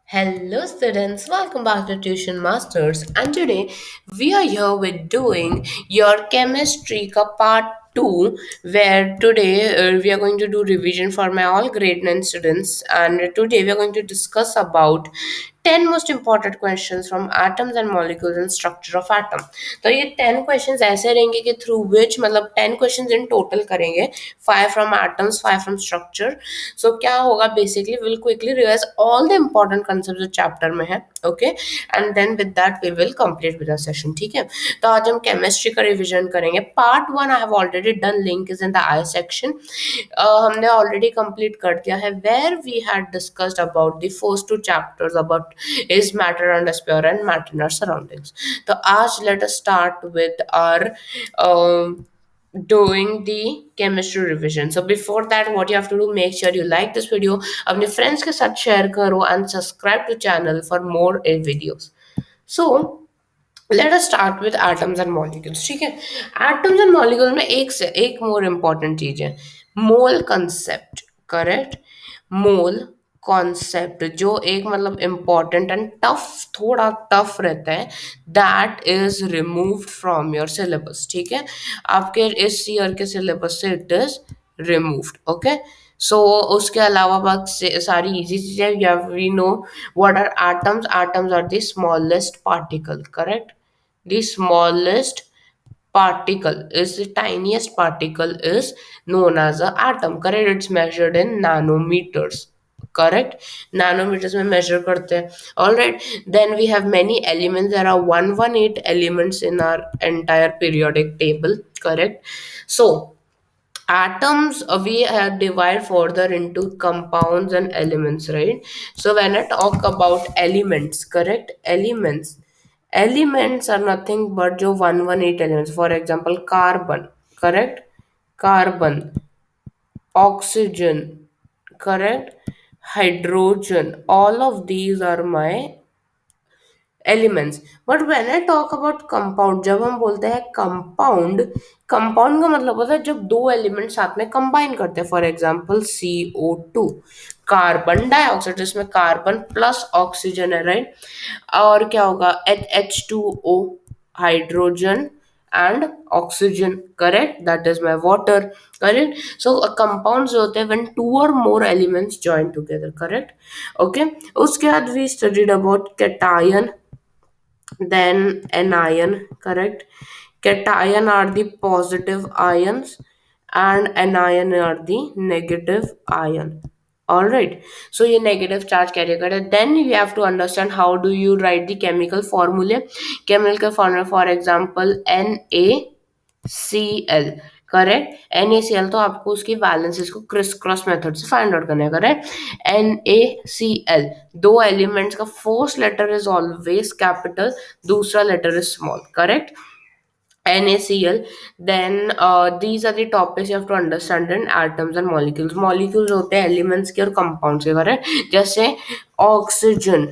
Hello students, welcome back to Tuition Masters, and today we are here with doing your chemistry ka part 2, where today we are going to do revision for my all grade 9 students, and today we are going to discuss about 10 most important questions from atoms and molecules and structure of atom. तो ये 10 questions ऐसे रहेंगे कि through which मतलब 10 questions in total करेंगे, 5 from atoms, 5 from structure. So क्या होगा basically we will quickly revise all the important concepts जो chapter में है, okay, and then with that we will complete with the session. ठीक है, तो आज हम chemistry का revision करेंगे. Part 1 I have already done, link is in the I section. हमने already complete कर दिया है, where we had discussed about the first two chapters about is matter and pure and matter in our surroundings. तो आज let us start with our doing the chemistry revision. So before that, what you have to do, make sure you like this video, अपने friends के साथ share करो and subscribe to channel for more videos. So let us start with atoms and molecules. ठीक है, atoms and molecules में एक से एक more important चीज है, mole concept. Correct, mole concept जो एक मतलब इम्पॉर्टेंट एंड टफ, थोड़ा टफ रहता है, that is removed from your syllabus. ठीक है, आपके इस ईयर के सिलेबस से इट इज रिमूव्ड. ओके, सो उसके अलावा बाकी सारी इजी चीजें, या we know what are atoms. Atoms are the smallest particle. Correct, the smallest particle is the tiniest particle is known as a atom. Correct, it's measured in nanometers. Correct, nanometers में measure करते हैं. All right, then we have many elements. There are 118 elements in our entire periodic table. Correct, so atoms we divide further into compounds and elements, right? So when I talk about elements, correct, elements are nothing but जो 118 elements. For example, carbon. Correct, carbon, oxygen. Correct, hydrogen. All of these are my elements. But when I talk about compound, जब हम बोलते हैं compound, compound का मतलब होता है जब दो एलिमेंट साथ में कंबाइन करते हैं. For example CO2, carbon dioxide, जिसमें कार्बन प्लस ऑक्सीजन है, राइट. और क्या होगा, H2O, hydrogen and oxygen. Correct, that is my water. Correct, so compound जो होते हैं व्हेन टू और more elements join together. Correct, okay. उसके बाद we studied about cation, then anion. Correct, cation are the positive ions and anion are the negative ion. All right, so ये negative charge carry करे. Then you have to understand how do you write the chemical formula. Chemical formula, for example, NaCl. Correct, NaCl तो आपको उसकी valencies को criss cross method से find out करना है. Correct, NaCl, दो एलिमेंट्स का first letter is always capital, दूसरा letter is small. Correct, NaCl. Then these are the topics you have to understand in atoms and molecules. Molecules होते हैं elements के और कंपाउंड्स के. करेक्ट, जैसे ऑक्सीजन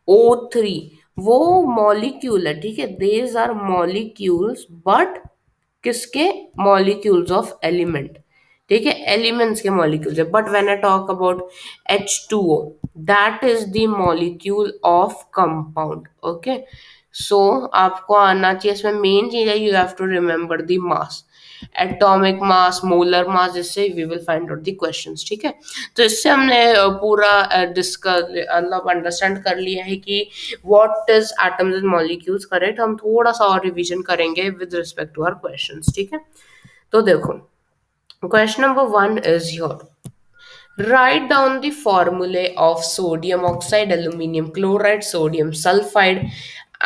O3, वो मॉलिक्यूल है. ठीक है, देज आर मॉलिक्यूल्स, बट किसके, मॉलिक्यूल्स ऑफ एलिमेंट. ठीक है, एलिमेंट्स के मॉलिक्यूल्स है. But when I talk about H2O, that is the molecule of compound. Okay, so आपको आना चाहिए, इसमें मेन चीज है you have to remember the mass, atomic mass, molar mass, जिससे we will find out the questions. ठीक है, तो इससे हमने पूरा डिस्कस मतलब अंडरस्टैंड कर लिया है कि what is atoms and molecules. Correct, हम थोड़ा सा और रिवीजन करेंगे with respect to our questions. ठीक है, तो देखो, question number 1 is your, write down the formulae of sodium oxide, aluminum chloride, sodium sulfide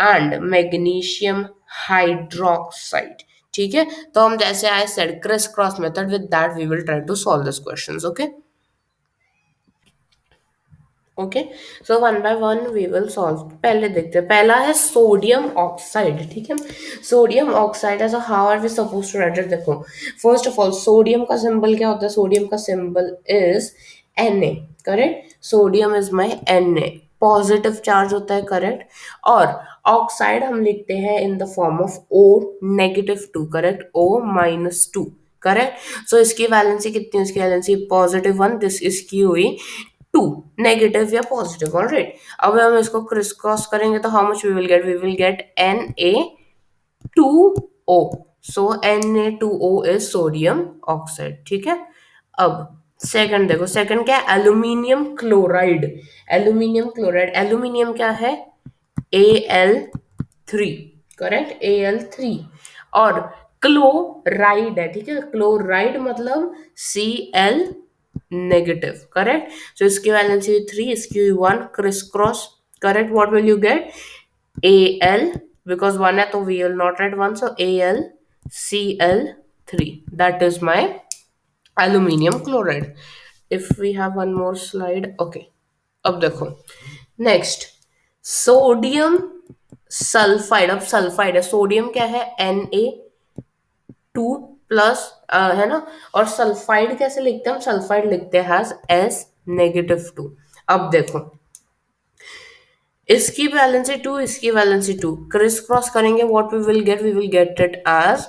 and magnesium hydroxide. ठीक है, तो हम जैसे I said criss cross method, with that we will try to solve this questions. Okay, okay, so one by one we will solve. पहले देखते हैं, पहला है सोडियम ऑक्साइड. ठीक है, sodium oxide as how are we suppose to write it. देखो, first of all sodium का symbol क्या होता है, सोडियम का symbol is Na. Correct, sodium is my Na, positive charge होता है. करेक्ट, और ऑक्साइड हम लिखते हैं in the form of O-2. Correct, O-2. Correct, so इसकी वैलेंसी कितनी है, इसकी वैलेंसी +1, दिस इसकी हुई टू, नेगेटिव या पॉजिटिव, ऑलराइट। अब हम इसको क्रिस क्रॉस करेंगे तो how much we will get Na2O, so Na2O is sodium oxide, ठीक है। अब सेकंड देखो, सेकंड क्या है, एल्यूमिनियम क्लोराइड। एल्यूमिनियम क्या है, Al3, करेक्ट, Al3। और क्लोराइड है, ठीक है, क्लोराइड मतलब Cl नेगेटिव, करेक्ट। सो इसकी वैलेंसी हुई 3, इसकी हुई 1, criss cross, correct. What will you get, Al, because 1 है तो we will not write 1, so AlCl3, that is my aluminium chloride. If we have one more slide, okay, अब देखो next, sodium sulphide. अब sulphide है, sodium क्या है, Na2 plus, है ना। और सल्फाइड कैसे लिखते हैं, हम सल्फाइड लिखते हैं S-2। अब देखो इसकी वैलेंसी 2, इसकी वैलेंसी 2, क्रिस क्रॉस करेंगे, what we will get it as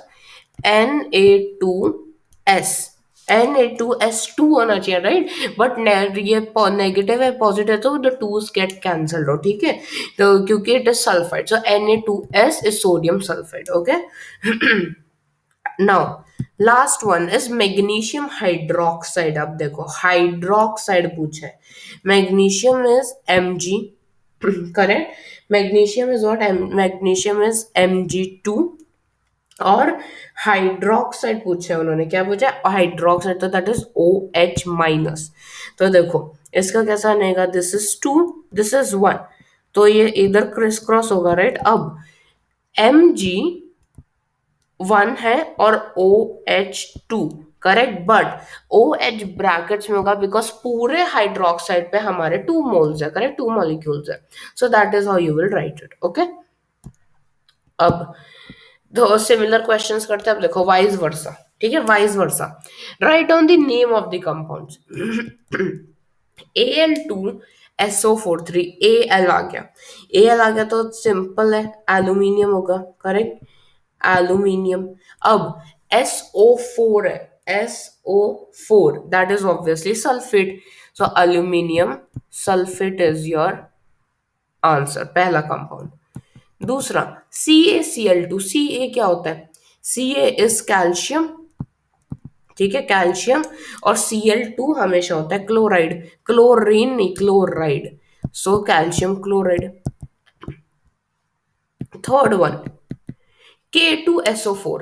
Na2S। Na2S2 होना चाहिए, राइट, बट ये नेगेटिव है, पॉजिटिव है, तो द टूज गेट कैंसल्ड हो, ठीक है, तो क्योंकि it is sulphide, so Na2S is sodium sulphide, okay. Now last one is magnesium hydroxide. अब देखो हाइड्रोक्साइड पूछा है, magnesium is Mg, correct. Magnesium is what, magnesium is Mg2। और हाइड्रोक्साइड पूछा है उन्होंने, क्या पूछा है, हाइड्रोक्साइड, तो दैट इज OH-। तो देखो इसका कैसा बनेगा, दिस इज 2, दिस इज 1, तो ये इधर क्रिस क्रॉस होगा, राइट। अब Mg1 है और OH2, correct, but OH brackets में होगा बिकॉज पूरे हाइड्रोक्साइड पे हमारे 2 मोल्स है, करेक्ट, 2 मॉलिक्यूल्स है, so that is how you will write it, okay. अब तो सिमिलर क्वेश्चंस करते हैं, अब देखो वाइज वर्सा, ठीक है, wise versa, write down the name of the compounds. Al2SO4 3, Al आ गया, Al आ गया तो सिंपल है, एल्यूमिनियम होगा, करेक्ट, एल्यूमिनियम। अब SO4 है, SO4 that is obviously sulphate, so aluminium sulphate is your answer, पहला कंपाउंड। दूसरा CaCl2, Ca क्या होता है, Ca इज कैल्शियम, ठीक है, कैल्शियम। और Cl2 हमेशा होता है क्लोराइड, क्लोरीन नहीं, chloride, so calcium chloride. Third one K2SO4,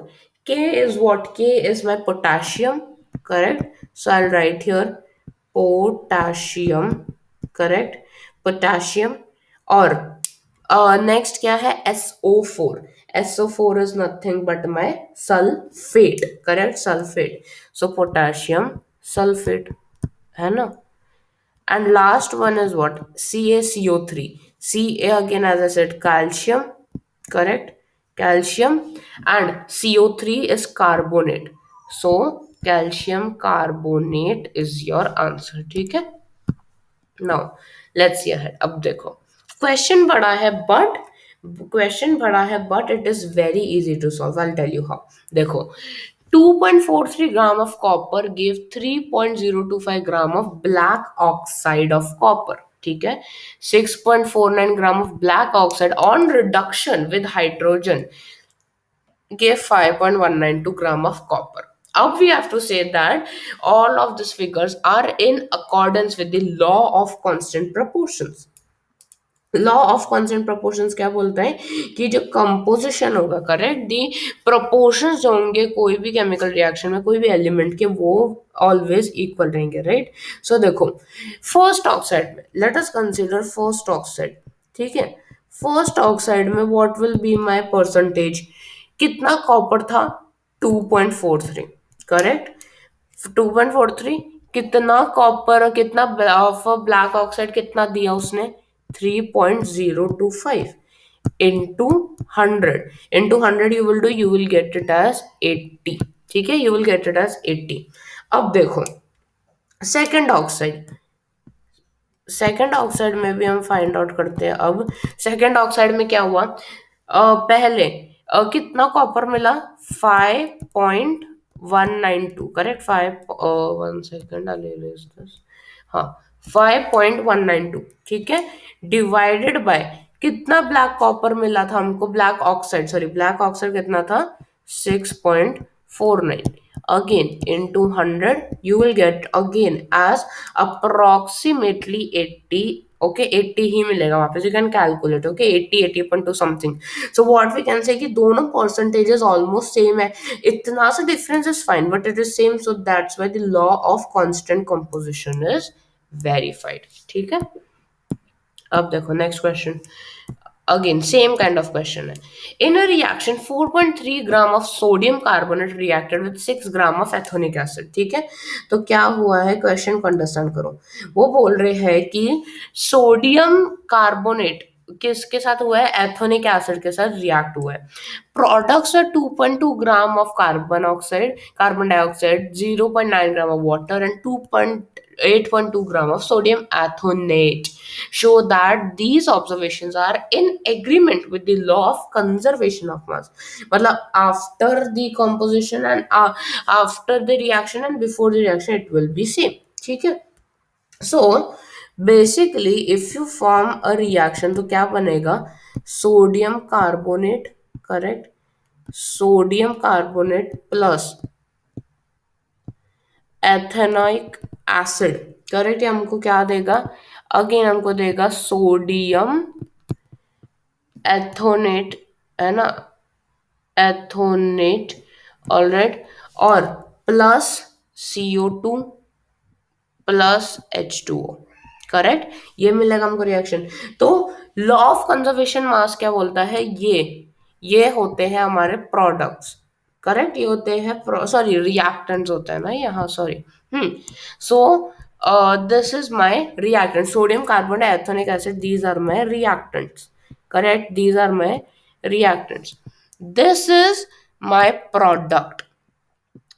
K is what, K is my potassium, correct, so I'll write here potassium, correct, potassium। और नेक्स्ट क्या है, SO4, SO4 is nothing but my sulfate, correct, sulfate, so potassium sulfate, है ना। And last one is what, CaCO3, Ca again as I said calcium, correct, calcium, and CO3 is carbonate, so calcium carbonate is your answer, ठीक है। Now let's see ahead, अब देखो question बड़ा है but, it is very easy to solve, I will tell you how. देखो 2.43 gram of copper give 3.025 gram of black oxide of copper, ठीक है। 6.49 gram of black oxide on reduction with hydrogen gave 5.192 gram of copper. Now we have to say that all of these figures are in accordance with the law of constant proportions. Law of constant proportions क्या बोलता है कि जो composition होगा, correct, दी proportions जो होंगे कोई भी केमिकल रिएक्शन में, कोई भी एलिमेंट के, वो ऑलवेज इक्वल रहेंगे, राइट। सो देखो फर्स्ट ऑक्साइड में, let us consider first oxide, ठीक है। फर्स्ट ऑक्साइड में what will be my percentage, कितना कॉपर था, 2.43, करेक्ट, 2.43, कितना कॉपर, कितना ऑफ ब्लैक ऑक्साइड कितना दिया उसने, 3.025 into 100, into 100 you will do, you will get it as 80, ठीक है, you will get it as 80। अब देखो सेकंड ऑक्साइड, सेकंड ऑक्साइड में भी हम फाइंड आउट करते हैं। अब सेकंड ऑक्साइड में क्या हुआ, पहले कितना कॉपर मिला, 5.192, करेक्ट, 5 1 सेकेंड, हाँ 5.192, ठीक है, डिवाइडेड बाय कितना ब्लैक कॉपर मिला था हमको, black oxide, sorry black oxide कितना था 6.49, again into 100 you will get again as approximately 80, okay 80 ही मिलेगा वापस, you can calculate, okay 80 80.2 something. So what we can say कि दोनों percentages almost same है, इतना सा difference is fine but it is same, so that's why the law of constant composition is verified, ठीक है. अब देखो next question, again same kind of question है. In a reaction 4.3 gram of sodium carbonate reacted with 6 gram of ethanoic acid, ठीक है. तो क्या हुआ है, क्वेश्चन को अंडरस्टैंड करो. वो बोल रहे हैं कि सोडियम कार्बोनेट किसके साथ हुआ है, एथोनिक एसिड के साथ रिएक्ट हुआ है. Products are 2.2 gram of carbon oxide, carbon dioxide, 0.9 gram of water and 8.2 gram of sodium ethanoate. Show that these observations are in agreement with the law of conservation of mass. मतलब after the composition and after the reaction and before the reaction it will be same, ठीक है. So basically if you form a reaction तो क्या बनेगा, sodium carbonate, correct, sodium carbonate plus ethanoic acid, correct. ये हमको क्या देगा, again हमको देगा सोडियम एथोनेट, है ना, एथोनेट, ऑलराइट, और plus CO2 plus H2O, correct. ये मिलेगा हमको रिएक्शन. तो लॉ ऑफ कंजर्वेशन मास क्या बोलता है, ये होते हैं हमारे प्रोडक्ट्स, करेक्ट. ये होते हैं, सॉरी रिएक्टेंट्स होता है ना यहाँ, sorry. So this is my reactant, sodium carbonate ethanoic acid, these are my reactants, correct, these are my reactants. This is my product.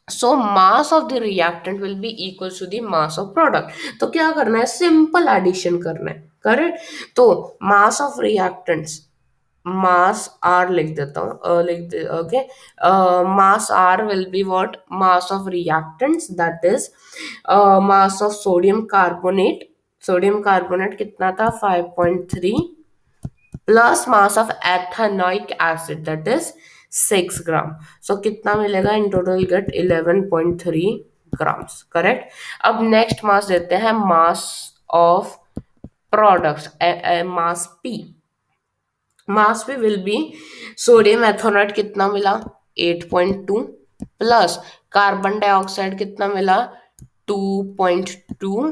So mass of the reactant will be equal to the mass of product. तो क्या करना है, simple addition करना है, correct. तो mass of reactants, mass R लिख देता हूँ, okay, mass R will be what, mass of reactants, that is mass of sodium carbonate, sodium carbonate कितना था 5.3 plus mass of ethanoic acid that is 6 gram. So कितना मिलेगा, in total get 11.3 grams, correct. अब next mass देते हैं, mass of products, mass P. Mass P will be sodium ethanoate कितना मिला 8.2 plus carbon dioxide कितना मिला 2.2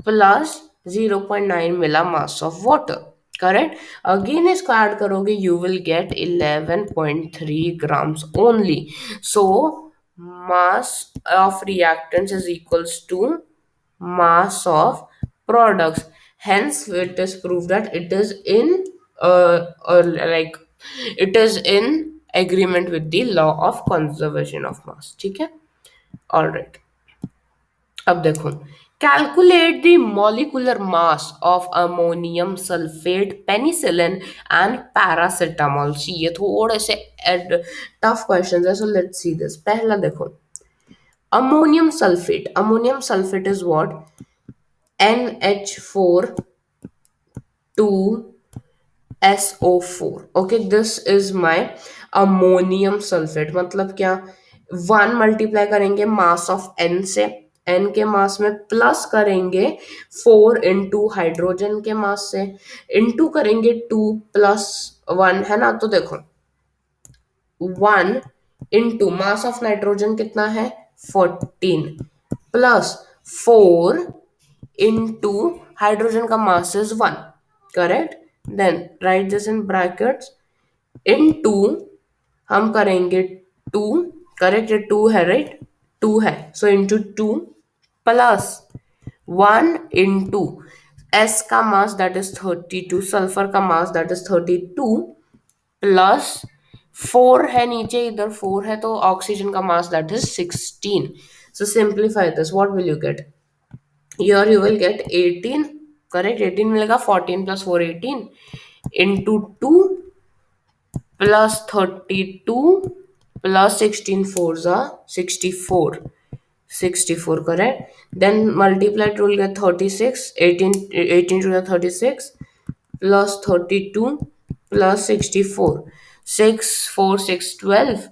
प्लस 0.9 मिला mass of water, correct. Again इसको ऐड करोगे you will get 11.3 grams only. So mass of reactants is equals to mass of products. Hence it is proved that it is in like it is in agreement with the law of conservation of mass, ठीक है. All right. अब देखो, calculate the molecular mass of ammonium sulphate, penicillin and paracetamol. ये थोड़े से tough questions है, so let's see this. पहला देखो, ammonium sulphate, ammonium sulphate is what, NH4 2SO4, okay, this is my ammonium sulphate. मतलब क्या, 1 मल्टीप्लाई करेंगे mass of N से, N के मास में प्लस करेंगे 4 इंटू हाइड्रोजन के मास से, इंटू करेंगे 2 प्लस 1, है ना. तो देखो 1 इंटू मास ऑफ नाइट्रोजन कितना है 14 प्लस 4 इंटू हाइड्रोजन का mass is 1, correct. Then write this in brackets, into हम करेंगे 2, करेक्ट, ये 2 है, राइट, 2 है, so into 2 plus 1 into S का मास दैट इज 32, सल्फर का मास दैट इज 32 प्लस 4 है नीचे, इधर 4 है, तो ऑक्सीजन का mass that is 16. So simplify this, what will you get, here you will get 18, correct, 18 मिलेगा, 14 plus 4 18 into 2 plus 32 plus 16 4s are 64, 64, correct? Then multiply it, will get 36. 18 to the 36 plus 32 plus 64. 6 4 6 12.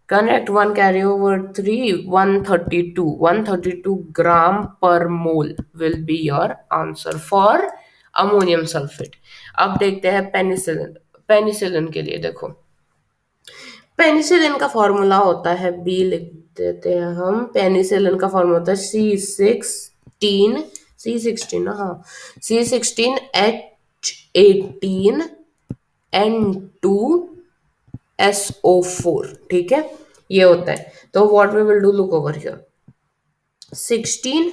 Correct. One carry over 3, 132. 132 gram per mole will be your answer for ammonium sulphate. अब देखते हैं penicillin. Penicillin के लिए देखो, penicillin का formula होता है, B लिख देते हैं हम. पेनिसिलिन का फॉर्मूला होता है C16, हाँ, C16H18N2SO4. ठीक है, ये होता है. तो what we will do, look over here. 16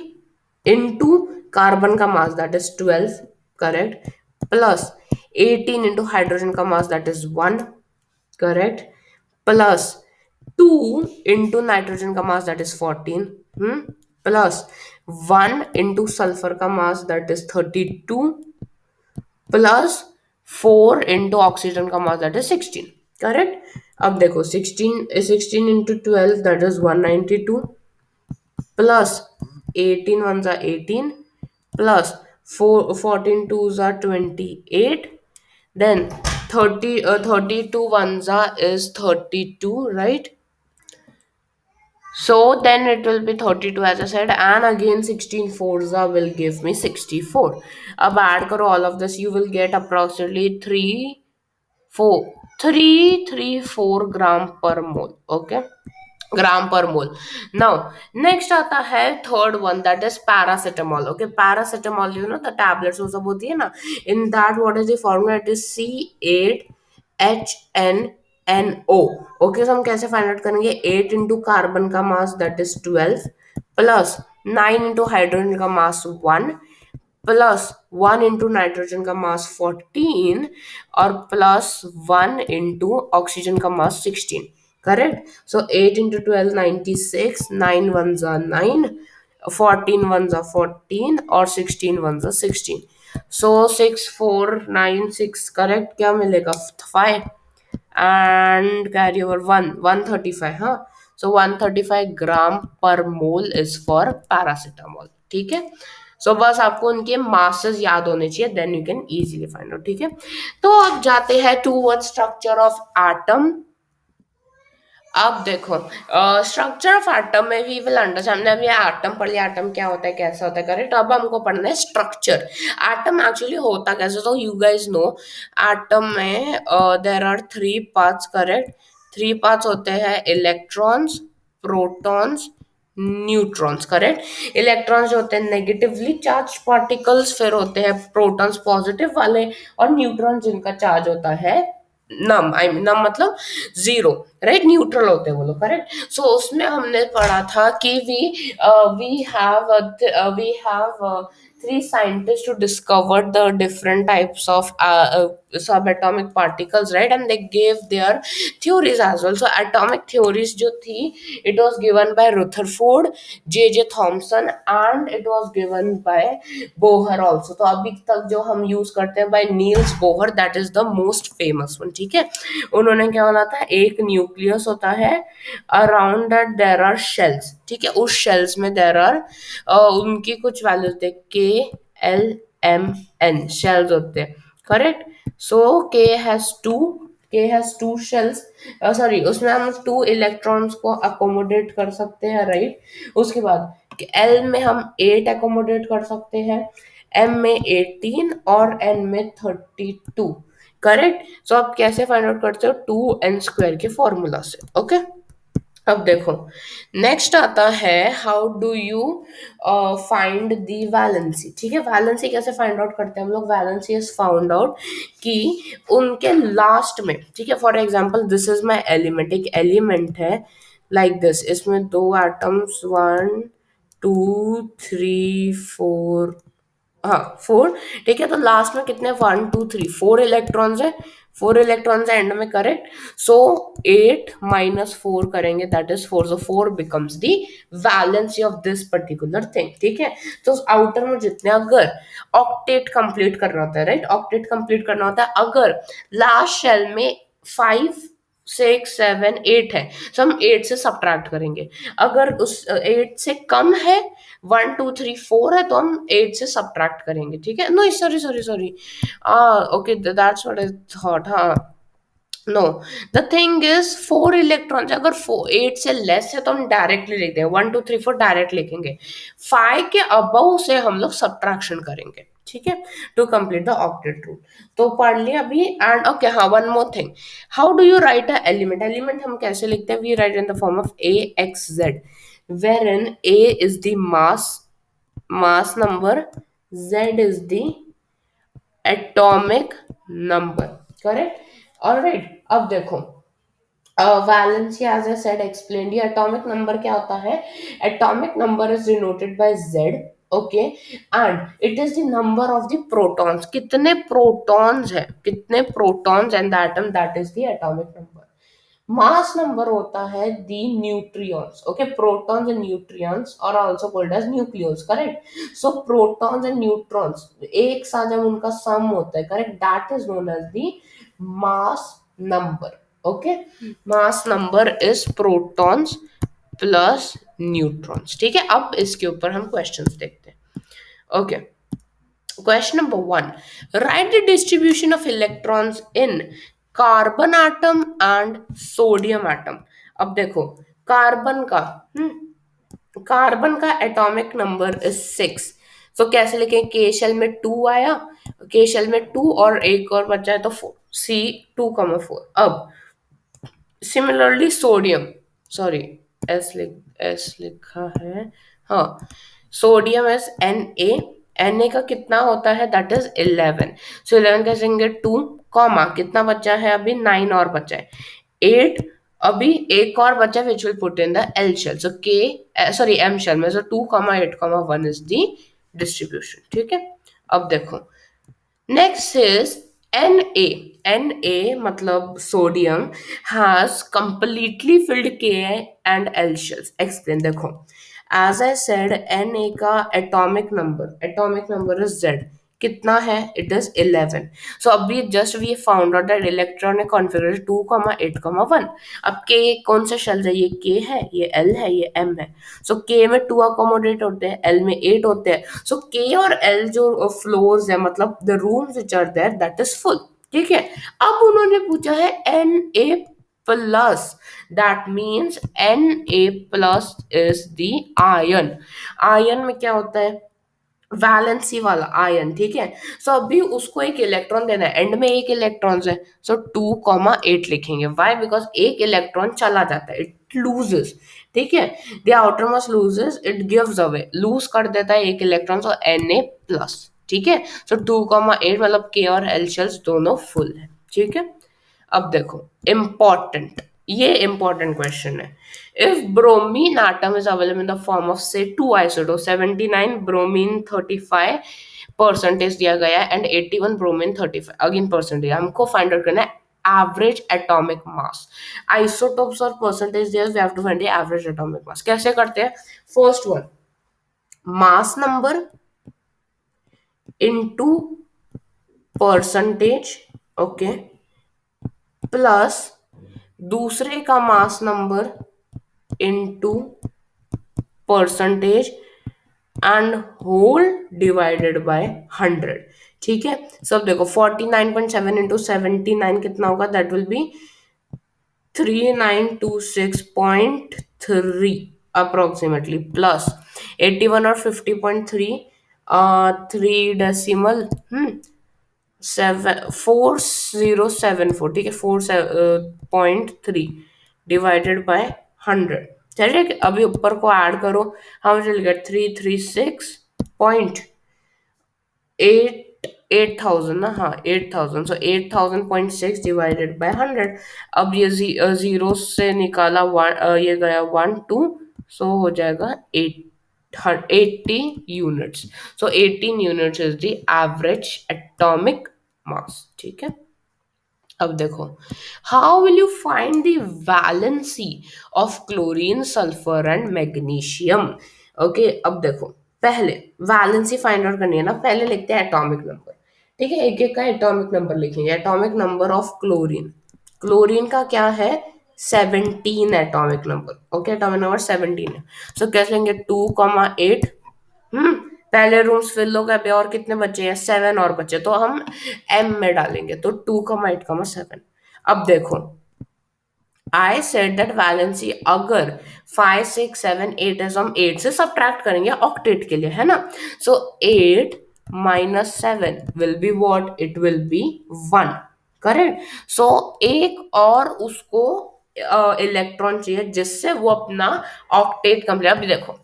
into carbon का mass that is 12, correct, plus 18 into hydrogen का mass that is 1, correct, plus 2 into nitrogen का mass that is 14, plus 1 into sulphur का mass that is 32, plus 4 into oxygen का mass that is 16, correct. अब देखो 16 into 12 that is 192, plus 18 one जा 18, plus 14 to जा 28, then 32 ones is 32, right? So then it will be 32 as I said, and again 16 fours will give me 64. Ab add karo all of this, you will get approximately 334 gram per mole. Okay, ग्राम पर मोल. Now next आता है third one, that is paracetamol. Okay, paracetamol, you know the tablets वो सब होती है ना, in that what is the formula, it is C8HNNO. Okay, so हम कैसे फाइंड आउट करेंगे, 8 इंटू कार्बन का mass that is 12, plus 9 into hydrogen का मास 1, प्लस 1 इंटू नाइट्रोजन का मास 14, और प्लस 1 इंटू ऑक्सीजन का मास 16, correct? So 8 into 12 96, 9 ones are 9, 14 ones are 14, और 16 ones are 16. So 6 4 9 6, correct? क्या मिलेगा, 5 and carry over 135. हाँ, so 135 ग्राम पर मोल is for paracetamol. ठीक है, सो बस आपको उनके मासेस याद होने चाहिए, then you can easily find out. ठीक है, तो अब जाते हैं टूवर्ड्स स्ट्रक्चर ऑफ एटम. अब देखो स्ट्रक्चर ऑफ एटम में वी विल अंडरस्टैंड. हमने अभी एटम पढ़ लिया, एटम क्या होता है, कैसा होता है, करेक्ट. अब हमको पढ़ना है स्ट्रक्चर. एटम एक्चुअली होता कैसे, तो यू गाइस नो एटम में there are 3 parts, correct. 3 parts होते हैं, electrons, protons, neutrons, correct. Electrons जो होते हैं नेगेटिवली चार्ज पार्टिकल्स, फिर होते हैं प्रोटॉन्स पॉजिटिव वाले, और न्यूट्रॉन्स जिनका चार्ज होता है नम, आई मीन नम मतलब जीरो, राइट, न्यूट्रल होते हैं वो लोग, करेक्ट. सो उसमें हमने पढ़ा था कि we have 3 scientists to discover the different types of subatomic particles, right, and they gave their theories as well. So atomic theories जो थी, it was given by Rutherford, J.J. Thomson, and it was given by Bohr also. तो अभी तक जो हम use करते हैं by Niels Bohr, that is the most famous one. ठीक है, उन्होंने क्या बोला था, एक न्यूक्लियस होता है, around that there are shells. ठीक है, उस शेल्स में देयर आर उनकी कुछ वैल्यूज थे, KLMN शेल्स होते हैं, correct. So K has two shells, sorry, उसमें हम 2 इलेक्ट्रॉन्स को अकोमोडेट कर सकते हैं, राइट. उसके बाद L में हम 8 अकोमोडेट कर सकते हैं, M में 18, और N में 32, करेक्ट. सो आप कैसे फाइंड आउट करते हो, 2n² के फॉर्मूला से. ओके, अब देखो नेक्स्ट आता है, how do you find the valency. ठीक है, वैलेंसी कैसे फाइंड आउट करते हैं हम लोग, वैलेंसी इज फाउंड आउट कि उनके लास्ट में, ठीक है, for example this is my element, एक एलिमेंट है लाइक दिस, इसमें 2 एटम्स 1 2 3 4, हाँ 4, ठीक है. तो लास्ट में कितने, 1 2 3 4 इलेक्ट्रॉन्स है, 4 इलेक्ट्रॉन्स है एंड में, करेक्ट. सो 8 माइनस 4 करेंगे, that is 4, so 4 becomes the valency of this particular thing. ठीक है, तो आउटर में जितने, अगर ऑक्टेट कंप्लीट करना होता है, राइट, ऑक्टेट कंप्लीट करना होता है, अगर लास्ट शेल में 5 सिक्स सेवन एट है, सो हम एट से सब्ट्रैक्ट करेंगे। अगर उस एट से कम है, वन टू थ्री फोर है, तो हम एट से सब्ट्रैक्ट करेंगे, ठीक है। No sorry sorry sorry, okay that's what I thought, हाँ। No, the thing is four electrons, अगर फोर एट से लेस है तो हम डायरेक्टली लिखते हैं, one two three four direct लिखेंगे, फाइव के अबव से हम लोग सब्ट्रैक्शन करेंगे, ठीक है, to complete the octet rule. तो पढ़ लिया अभी। एंड ओके, हाँ, one more thing, how do you write a element? Element हम कैसे लिखते हैं? We write in the form of A X Z, wherein a is the mass number, z is the atomic number, correct? All right, अब देखो, valency as I said explain, ये atomic number क्या होता है? Atomic number is denoted by Z, okay, and it is the number of the protons, कितने protons है, कितने protons in the atom, that is the atomic number. Mass number होता है the neutrons, okay, protons and neutrons और also called as nucleus, correct. So protons and neutrons एक साथ जब उनका सम होता है, correct, that is known as the mass number, okay. Mass number is protons plus neutrons, ठीक है। अब इसके ऊपर हम क्वेश्चंस देखते हैं, okay. Question number one. Write the distribution of electrons in carbon atom and sodium atom. अब देखो, कार्बन का कार्बन का एटॉमिक नंबर इज सिक्स, तो कैसे लिखें? के शेल में टू आया, के शेल में टू और एक और बचा है तो फोर, सी टू कमा फोर। अब सिमिलरली सोडियम, सॉरी एस लिखा है, हाँ, सोडियम इज एन ए का कितना होता है? दैट इज 11, सो 11 कैसे लेंगे? टू कॉमा कितना बचा है? अभी नाइन और बचा है, एट, अभी एक और बचा which will put in the L shell, so K sorry M shell में, so two comma eight comma one is the distribution, ठीक है। अब देखो, next is Na मतलब sodium has completely filled Ka and L shells. Explain, देखो, as I said Na का atomic number is Z, कितना है? It is 11. So अभी just we found out that electronic configuration 2, 8, 1. अब K कौन सा shell है? ये K है, ये L है, ये M है। सो K में 2 अकोमोडेट होते हैं, L में 8 होते हैं, सो K और L जो फ्लोर्स है, मतलब the rooms which are there, that is full, ठीक है। अब उन्होंने पूछा है Na plus, that means Na plus is the ion. Ion में क्या होता है? वैलेंसी वाला आयन, ठीक है। सो अभी उसको एक इलेक्ट्रॉन देना है, एंड में एक इलेक्ट्रॉन है, सो 2, 8 लिखेंगे। वाई? बिकॉज एक इलेक्ट्रॉन चला जाता है, इट लूजेस, ठीक है, the outermost loses, it gives away, lose कर देता है एक इलेक्ट्रॉन, सो Na प्लस, ठीक है। सो 2, 8 मतलब के और एल शेल्स दोनों फुल है, ठीक है। अब देखो, इम्पॉर्टेंट, ये इंपॉर्टेंट क्वेश्चन है। If bromine atom is available in the form of say two isotope, 79 bromine 35 percentage दिया गया है एंड 81 ब्रोमीन 35, अगेन परसेंटेज हमको फाइंड आउट करना है। एवरेज एटॉमिक मास, आइसोटोप्स और परसेंटेज दिया, we have to find the average atomic mass. कैसे करते हैं? First one, mass number into percentage, okay, plus दूसरे का mass number into percentage and whole divided by 100, ठीक है। सब देखो, 49.7 इंटू 79 कितना होगा? That will be 3926.3 approximately, plus 81 और 50.3, 3 डेसिमल 4074, ठीक है, 4.3 डिवाइडेड बाय 100, चलिए अभी ऊपर को ऐड करो, हम चल गया 336.8 ना, हाँ 8000, सो 8000.6 डिवाइडेड बाय 100। अब ये जीरो से निकाला ये गया 1 2, सो हो जाएगा 80 units, so 18 units is the average atomic मास, ठीक है। अब देखो, how will you find the valency of chlorine, sulphur and magnesium? Okay, अब देखो, पहले वैलेंसी फाइंड आउट करनी है ना, पहले लिखते हैं एटॉमिक नंबर, ठीक है, एक एक का एटॉमिक नंबर लिखेंगे। Atomic number of chlorine, chlorine का क्या है, 17 atomic number. Okay, atomic number 17 है। सो कैसे लेंगे, 2,8। पहले रूम्स फिल हो गए, अभी और कितने बचे हैं, 7 और बचे, तो हम एम में डालेंगे, तो 2,8,7। अब देखो, आई सेड दैट वैलेंसी अगर 5, 6, 7, 8 है, तो हम 8 से सब्ट्रैक्ट करेंगे ऑक्टेट के लिए, है ना। So 8 - 7 will be what, it will be 1। Correct. So एक और उसको इलेक्ट्रॉन चाहिए जिससे वो अपना ऑक्टेट कंप्लीट। अभी देखो,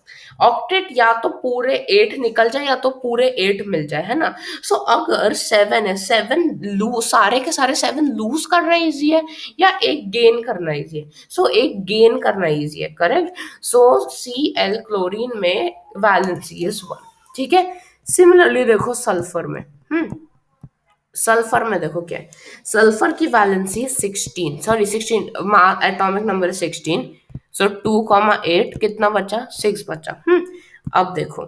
ऑक्टेट या तो पूरे 8 निकल जाए या तो पूरे 8 मिल जाए, है ना। सो अगर 7 है, 7 लूज, सारे के सारे 7 लूज करना इजी है या एक गेन करना इजी है, सो एक गेन करना इजी है। करेक्ट। सो Cl क्लोरीन में वैलेंसी इज 1। ठीक है। सिमिलरली देखो सल्फर में, सल्फर में देखो क्या है, सल्फर की वैलेंसी 16, सॉरी 16, एटॉमिक नंबर है 16। सो 2,8 कितना बचा, 6 बचा। अब देखो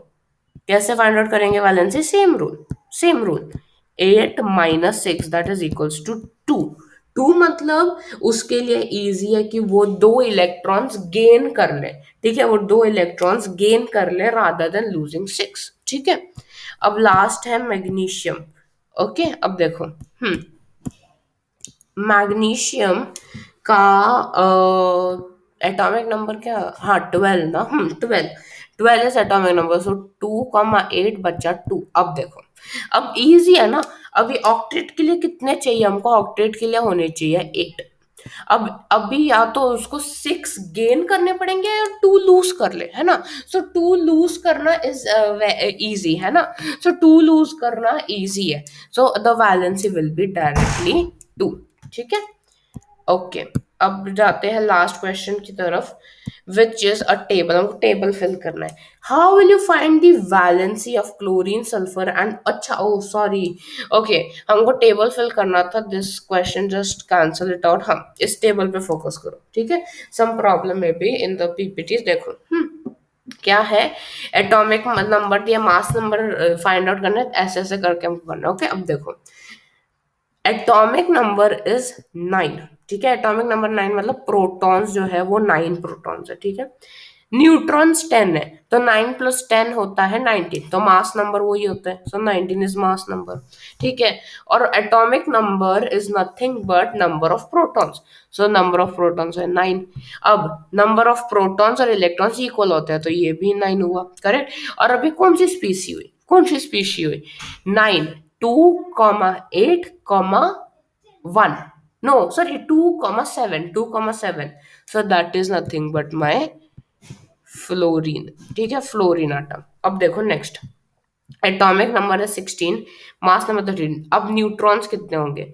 कैसे फाइंड आउट करेंगे valency, same rule, same rule. 8 - 6 that is equals to 2। 2 मतलब उसके लिए इजी है कि वो 2 इलेक्ट्रॉन्स गेन कर ले। ठीक है, वो 2 इलेक्ट्रॉन्स गेन कर ले रादर देन लूजिंग 6। ठीक है। अब लास्ट है मैग्नीशियम। ओके, अब देखो, मैग्नीशियम का एटॉमिक नंबर क्या, हाँ 12 ना, 12, 12 इज एटॉमिक नंबर। सो 2,8 बचा 2। अब देखो, अब इजी है ना। अभी ऑक्टेट के लिए कितने चाहिए हमको, ऑक्टेट के लिए होने चाहिए 8। अब अभी या तो उसको 6 गेन करने पड़ेंगे या 2 लूज कर ले, है ना। सो 2 लूज करना इज इजी, है ना। सो 2 लूज करना इजी है। So the valency will be directly 2। ठीक है। ओके, अब जाते हैं लास्ट क्वेश्चन की तरफ, विच इज अ टेबल। हमको टेबल फिल करना है। How will you find the valency of chlorine, sulphur and, अच्छा ओ सॉरी, ओके, हमको टेबल फिल करना था। This question just cancel it out. हम इस टेबल पे फोकस करो। ठीक है। सम प्रॉब्लम में बी इन द पीपीटीज। देखो क्या है, एटॉमिक नंबर दिया, मास नंबर फाइंड आउट करना है, ऐसे ऐसे करके हमको करना है। ओके, अब देखो एटॉमिक नंबर इज 9। ठीक है, एटॉमिक नंबर 9 मतलब प्रोटॉन्स जो है वो 9 प्रोटॉन्स है। ठीक है। न्यूट्रॉन्स 10 है, तो 9 + 10 होता है 19, तो मास नंबर वही होता है। सो 19 इज मास नंबर। ठीक है। और atomic number is nothing but number of protons. So number of protons है 9। अब नंबर ऑफ प्रोटॉन्स और इलेक्ट्रॉन्स इक्वल होते हैं, तो ये भी 9 हुआ। करेक्ट। और अभी कौन सी स्पीसी हुई, कौन सी स्पीशी हुई, 9, 2,8,1, no sorry, 2,7, 2,7, so that is nothing but my fluorine. ठीक है, फ्लोरीन आटम। अब देखो नेक्स्ट, एटॉमिक नंबर है 16, मास नंबर 13। अब न्यूट्रॉन्स कितने होंगे,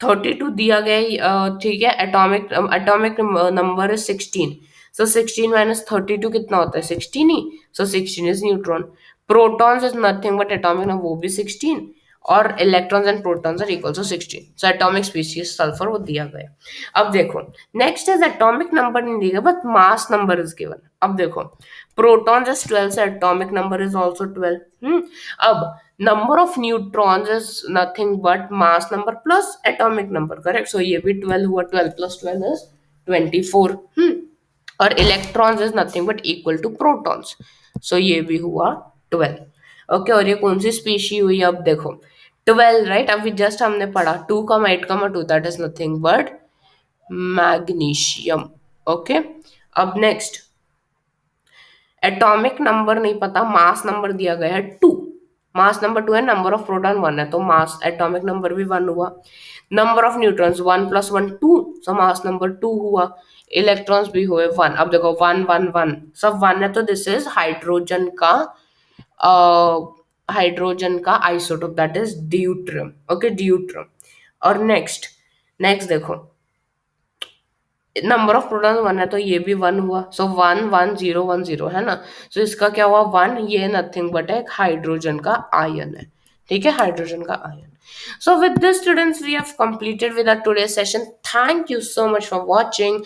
32 दिया गया। ठीक है, एटॉमिक एटॉमिक नंबर है 16। सो 16 - 32 कितना होता है, 16 ही। So 16 is neutron. Protons is nothing but atomic number, वो भी 16, और electrons and protons are equal to 16। So atomic species sulphur वो दिया गया। अब देखो नेक्स्ट इज एटॉमिक नंबर नहीं दिया but mass number is given. अब देखो protons is 12, so atomic number is also 12। अब number of neutrons is nothing but mass number plus atomic number, correct। so ये भी 12 हुआ, 12 + 12 is 24। और electrons is nothing but equal to protons, so ये भी हुआ 12। ओके, और ये कौन सी स्पीशी हुई, अब देखो 12, राइट। अभी जस्ट हमने पढ़ा 2,8,2, that is nothing but magnesium. Okay, अब नेक्स्ट एटॉमिक नंबर नहीं पता, मास नंबर दिया गया है 2। मास नंबर 2 है, नंबर ऑफ प्रोटॉन 1 है, तो मास एटॉमिक नंबर भी 1 हुआ। Number of neutrons 1 + 1 2, so mass number 2 हुआ। इलेक्ट्रॉन्स भी हुए 1। अब देखो 1 1 1 सब 1 है, तो दिस इज हाइड्रोजन का isotope, that is deuterium. Okay, deuterium. और नेक्स्ट, नेक्स्ट देखो नंबर ऑफ प्रोटॉन 1 है, तो ये भी 1 हुआ। सो 1 1 0 1 0 है ना। सो इसका क्या हुआ 1, ये नथिंग बट एक हाइड्रोजन का आयन है। ठीक है, हाइड्रोजन का ion. So with this students we have completed with our today session. Thank you so much for watching.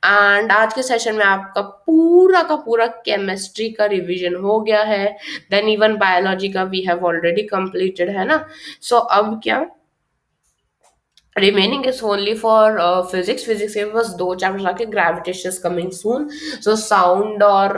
And आज के सेशन में आपका पूरा का पूरा केमिस्ट्री का रिवीजन हो गया है, देन इवन बायोलॉजी का वी हैव ऑलरेडी कंप्लीटेड, है ना। सो अब क्या, remaining is only for physics के बस दो चैप्टर आके gravitation is coming soon, so sound और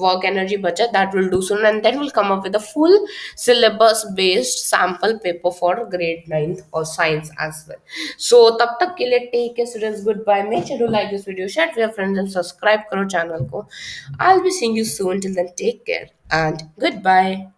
work energy बचा, that will do soon, and then we'll come up with a full syllabus based sample paper for grade 9th or science as well. So तब तक के लिए take care students, goodbye. Make sure to like this video, share with your friends and subscribe करो channel को. I'll be seeing you soon. Till then, take care and goodbye.